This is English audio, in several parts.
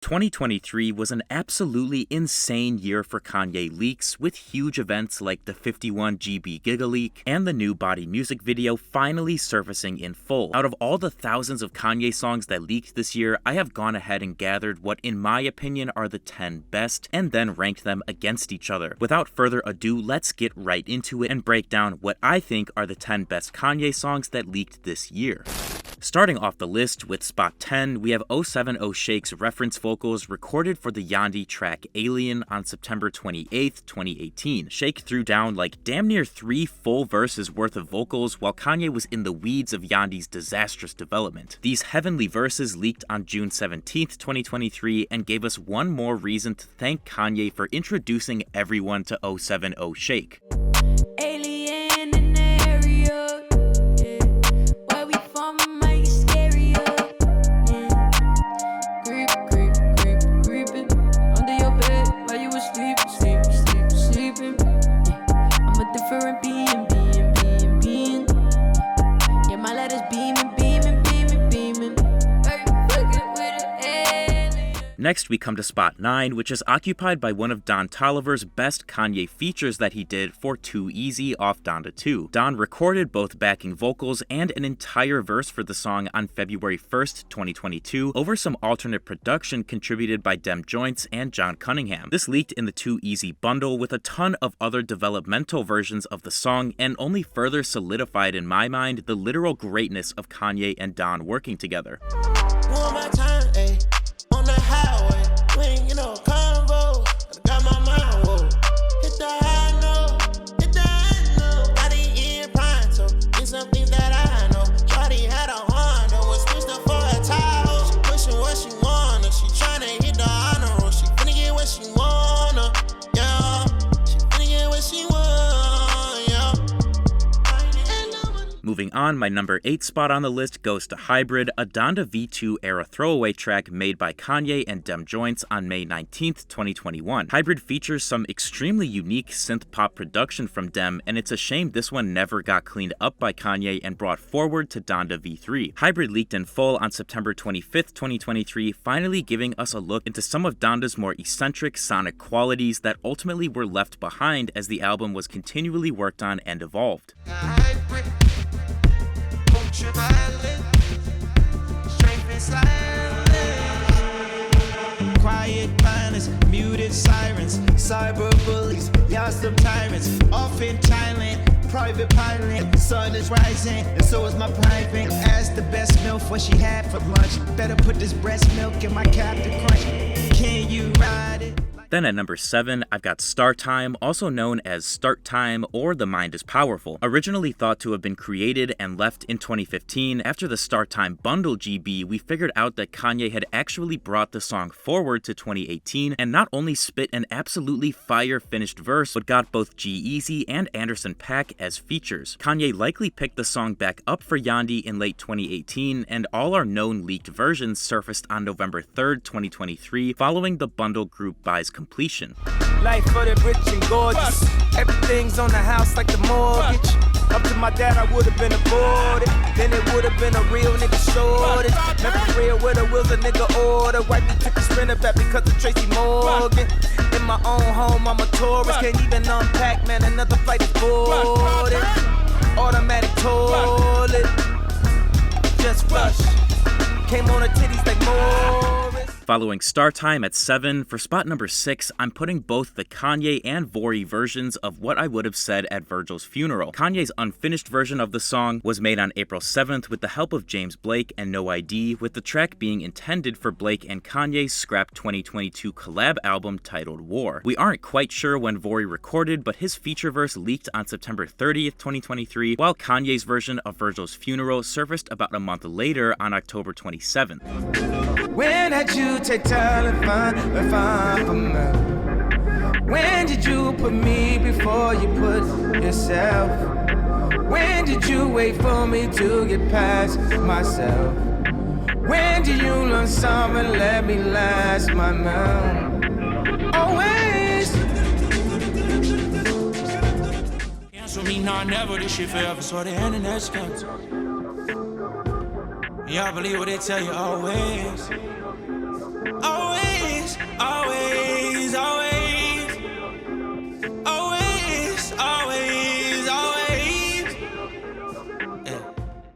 2023 was an absolutely insane year for Kanye leaks, with huge events like the 51GB Giga leak and the new Body music video finally surfacing in full. Out of all the thousands of Kanye songs that leaked this year, I have gone ahead and gathered what in my opinion are the 10 best, and then ranked them against each other. Without further ado, let's get right into it and break down what I think are the 10 best Kanye songs that leaked this year. Starting off the list with spot 10, we have 070 Shake's reference vocals recorded for the Yandhi track Alien on September 28th, 2018. Shake threw down like damn near 3 full verses worth of vocals while Kanye was in the weeds of Yandhi's disastrous development. These heavenly verses leaked on June 17th, 2023 and gave us one more reason to thank Kanye for introducing everyone to 070 Shake. Next, we come to spot 9, which is occupied by one of Don Toliver's best Kanye features that he did for Too Easy off Donda 2. Don recorded both backing vocals and an entire verse for the song on February 1st, 2022, over some alternate production contributed by Dem Joints and John Cunningham. This leaked in the Too Easy bundle with a ton of other developmental versions of the song, and only further solidified in my mind the literal greatness of Kanye and Don working together. On the highway, when convo, I got my mind, whoa. Hit the high note, got it in pronto. It's something that I know. Shawty had a Honda, was switched up for a Tahoe. She pushing what she wanna, she tryna hit the honor roll. She finna get what she wanna, yeah. She finna get what she want, yeah. Moving on, my number 8 spot on the list goes to Hybrid, a Donda V2 era throwaway track made by Kanye and Dem Joints on May 19th, 2021. Hybrid features some extremely unique synth-pop production from Dem, and it's a shame this one never got cleaned up by Kanye and brought forward to Donda V3. Hybrid leaked in full on September 25th, 2023, finally giving us a look into some of Donda's more eccentric sonic qualities that ultimately were left behind as the album was continually worked on and evolved. Quiet violence, muted sirens, cyber bullies, y'all some tyrants, often Thailand, private pilot, sun is rising, and so is my private. Ask the best milk what she had for lunch. Better put this breast milk in my Captain Crunch. Can you ride it? Then at number 7, I've got Star Time, also known as Start Time or The Mind is Powerful. Originally thought to have been created and left in 2015, after the Start Time bundle GB, we figured out that Kanye had actually brought the song forward to 2018 and not only spit an absolutely fire finished verse, but got both G-Eazy and Anderson .Paak as features. Kanye likely picked the song back up for Yandhi in late 2018, and all our known leaked versions surfaced on November 3rd, 2023, following the bundle group buys completion. Life for the rich and gorgeous. Everything's on the house like the mortgage. Up to my dad, I would've been aborted. Then it would've been a real nigga shortage. Never real with a wheels a nigga order. White me took the sprinter back because of Tracy Morgan. In my own home, I'm a tourist. Can't even unpack, man. Another flight is boarded. Automatic toilet. Just flush. Came on her titties like Morris. Following Star Time at 7, for spot number 6, I'm putting both the Kanye and Vori versions of What I Would Have Said at Virgil's Funeral. Kanye's unfinished version of the song was made on April 7th with the help of James Blake and No ID, with the track being intended for Blake and Kanye's scrapped 2022 collab album titled War. We aren't quite sure when Vori recorded, but his feature verse leaked on September 30th, 2023, while Kanye's version of Virgil's Funeral surfaced about a month later on October 27th. When had you take time to find for me? When did you put me before you put yourself? When did you wait for me to get past myself? When did you learn something, let me last my mouth? Always. Cancel me, nah, never, this shit forever, so the internet's canceled. Y'all believe what they tell you always. Always.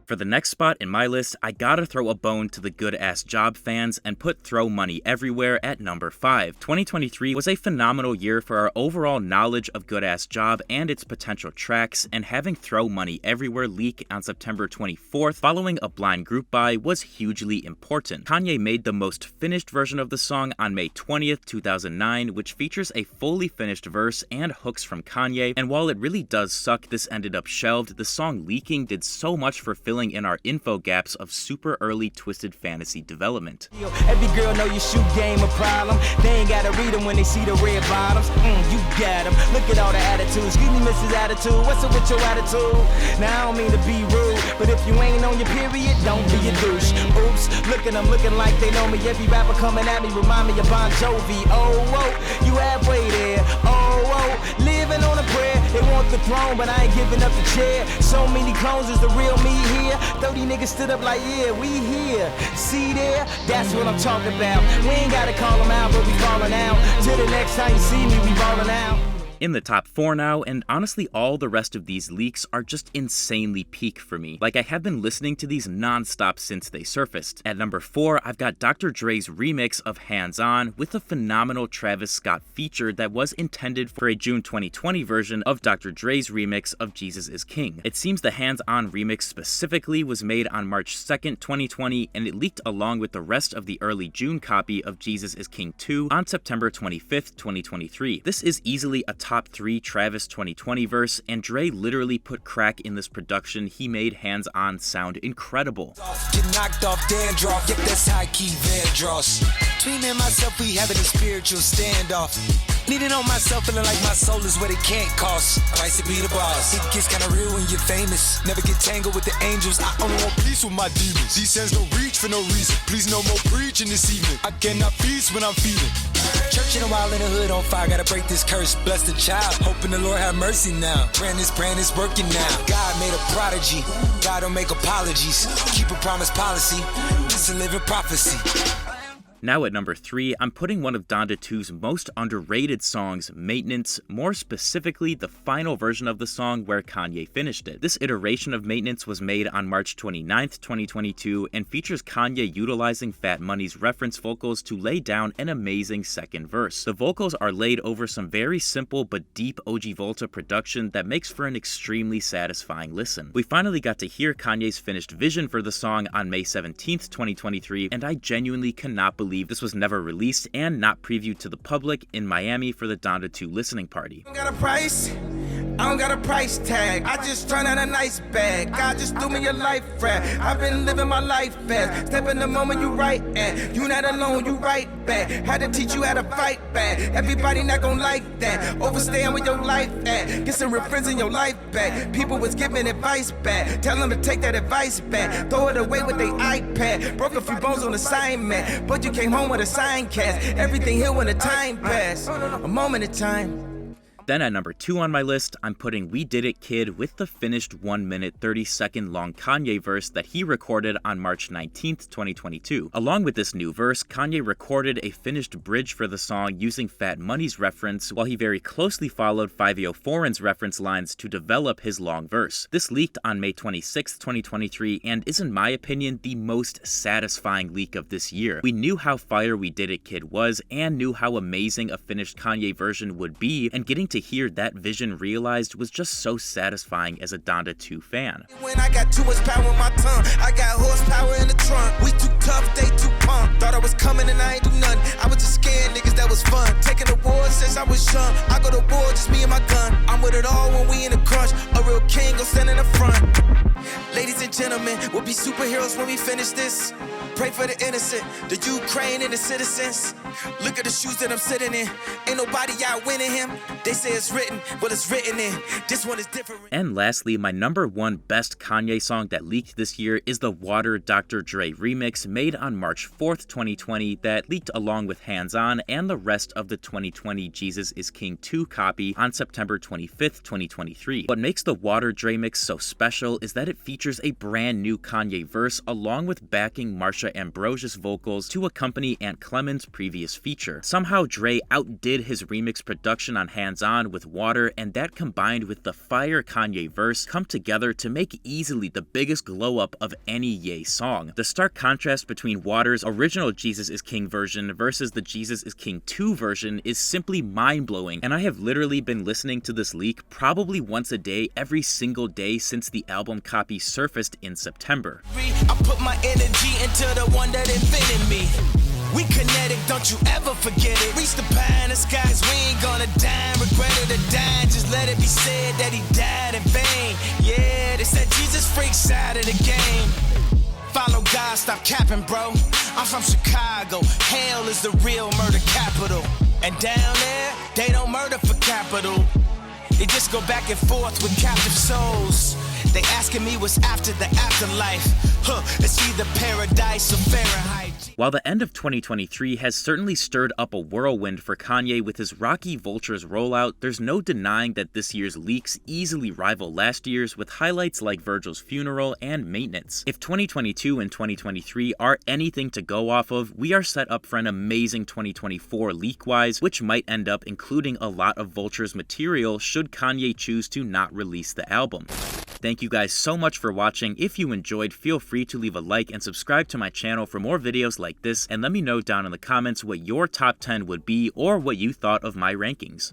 For the next spot in my list, I gotta throw a bone to the Good Ass Job fans and put Throw Money Everywhere at number 5. 2023 was a phenomenal year for our overall knowledge of Good Ass Job and its potential tracks, and having Throw Money Everywhere leak on September 24th following a blind group buy was hugely important. Kanye made the most finished version of the song on May 20th, 2009, which features a fully finished verse and hooks from Kanye, and while it really does suck this ended up shelved, the song leaking did so much for filling in our info gaps of super early twisted fantasy development. Every girl know your shoe game a problem. They ain't gotta read them when they see the red bottoms. You got them. Look at all the attitudes. Give me Mrs. Attitude. What's up with your attitude? Now I don't mean to be rude, but if you ain't on your period, don't be a douche. Oops, look at them looking like they know me. Every rapper coming at me remind me of Bon Jovi. Oh, whoa, you halfway there. Oh, whoa, living on a prayer. They want the throne, but I ain't giving up the chair. So many clones is the real me here. 30 niggas stood up like, yeah, we here. See there? That's what I'm talking about. We ain't gotta call them out, but we falling out. Till the next time you see me, we falling out. In the top 4 now, and honestly all the rest of these leaks are just insanely peak for me. Like, I have been listening to these non-stop since they surfaced. At number 4, I've got Dr. Dre's remix of Hands On with a phenomenal Travis Scott feature that was intended for a June 2020 version of Dr. Dre's remix of Jesus is King. It seems the Hands On remix specifically was made on March 2nd, 2020, and it leaked along with the rest of the early June copy of Jesus is King 2 on September 25th, 2023. This is easily a top 3 Travis 2020 verse, and Dre literally put crack in this production. He made Hands On sound incredible. Get knocked off dandruff, yep, that's high key Vandross. Between me and myself, we having a spiritual standoff. Leaning on myself, feeling like my soul is what it can't cost. Price to be the boss. It gets kinda real when you're famous. Never get tangled with the angels. I only want peace with my demons. These sins don't reach for no reason. Please no more preaching this evening. I cannot feast when I'm feeding. Church in a while in the hood on fire. Gotta break this curse. Bless the child. Hoping the Lord have mercy now. Praying is working now. God made a prodigy. God don't make apologies. Keep a promise policy. This a living prophecy. Now at number 3, I'm putting one of Donda 2's most underrated songs, Maintenance, more specifically the final version of the song where Kanye finished it. This iteration of Maintenance was made on March 29th, 2022, and features Kanye utilizing Fat Money's reference vocals to lay down an amazing second verse. The vocals are laid over some very simple but deep OG Volta production that makes for an extremely satisfying listen. We finally got to hear Kanye's finished vision for the song on May 17th, 2023, and I genuinely cannot believe this was never released and not previewed to the public in Miami for the Donda 2 listening party. I don't got a price tag. I just turned out a nice bag. God just threw me a life rap. I've been living my life fast. Step in the moment you right at. You not alone, you right back. Had to teach you how to fight back. Everybody not gon' like that. Overstaying with your life at. Get some real friends in your life back. People was giving advice back. Tell them to take that advice back. Throw it away with their iPad. Broke a few bones on assignment. But you came home with a sign cast. Everything here when the time passed. A moment of time. Then at number 2 on my list, I'm putting We Did It Kid with the finished 1 minute 30-second long Kanye verse that he recorded on March 19th, 2022. Along with this new verse, Kanye recorded a finished bridge for the song using Fat Money's reference, while he very closely followed 504's reference lines to develop his long verse. This leaked on May 26th, 2023, and is in my opinion the most satisfying leak of this year. We knew how fire We Did It Kid was, and knew how amazing a finished Kanye version would be, and getting to hear that vision realized was just so satisfying as a Donda 2 fan. When I got too much power in my tongue, I got horsepower in the trunk. We too tough, they too pumped. Thought I was coming and I ain't do nothing. I was just scared niggas, that was fun. Taking the war since I was young. I go to war, just me and my gun. I'm with it all when we in a crunch. A real king gon' stand in the front. Ladies and gentlemen, we'll be superheroes when we finish this. Pray for the innocent, the Ukraine and the citizens. Look at the shoes that I'm sitting in. Ain't nobody out winning him. They say it's written, well it's written in. This one is different. And lastly, my number 1 best Kanye song that leaked this year is the Water Dr. Dre remix made on March 4th, 2020 that leaked along with Hands On and the rest of the 2020 Jesus is King 2 copy on September 25th, 2023. What makes the Water Dre mix so special is that it features a brand new Kanye verse along with backing Marsha Ambrosius vocals to accompany Aunt Clement's previous feature. Somehow Dre outdid his remix production on Hands On with Water, and that combined with the fire Kanye verse come together to make easily the biggest glow up of any Ye song. The stark contrast between Water's original Jesus is King version versus the Jesus is King 2 version is simply mind-blowing, and I have literally been listening to this leak probably once a day every single day since the album copy surfaced in September. I put my energy into the one that invented me. We kinetic, don't you ever forget it. Reach the pie in the skies, we ain't gonna die. Regretted to die, just let it be said that he died in vain. Yeah, they said Jesus freaks side of the game. Follow God, stop capping, bro. I'm from Chicago, hell is the real murder capital. And down there, they don't murder for capital. They just go back and forth with captive souls. They asking me what's after the afterlife. It's either paradise or Fahrenheit. While the end of 2023 has certainly stirred up a whirlwind for Kanye with his Rocky Vultures rollout, there's no denying that this year's leaks easily rival last year's with highlights like Virgil's funeral and Maintenance. If 2022 and 2023 are anything to go off of, we are set up for an amazing 2024 leak-wise, which might end up including a lot of Vultures material should Kanye choose to not release the album. Thank you guys so much for watching. If you enjoyed, feel free to leave a like and subscribe to my channel for more videos like this, and let me know down in the comments what your top 10 would be or what you thought of my rankings.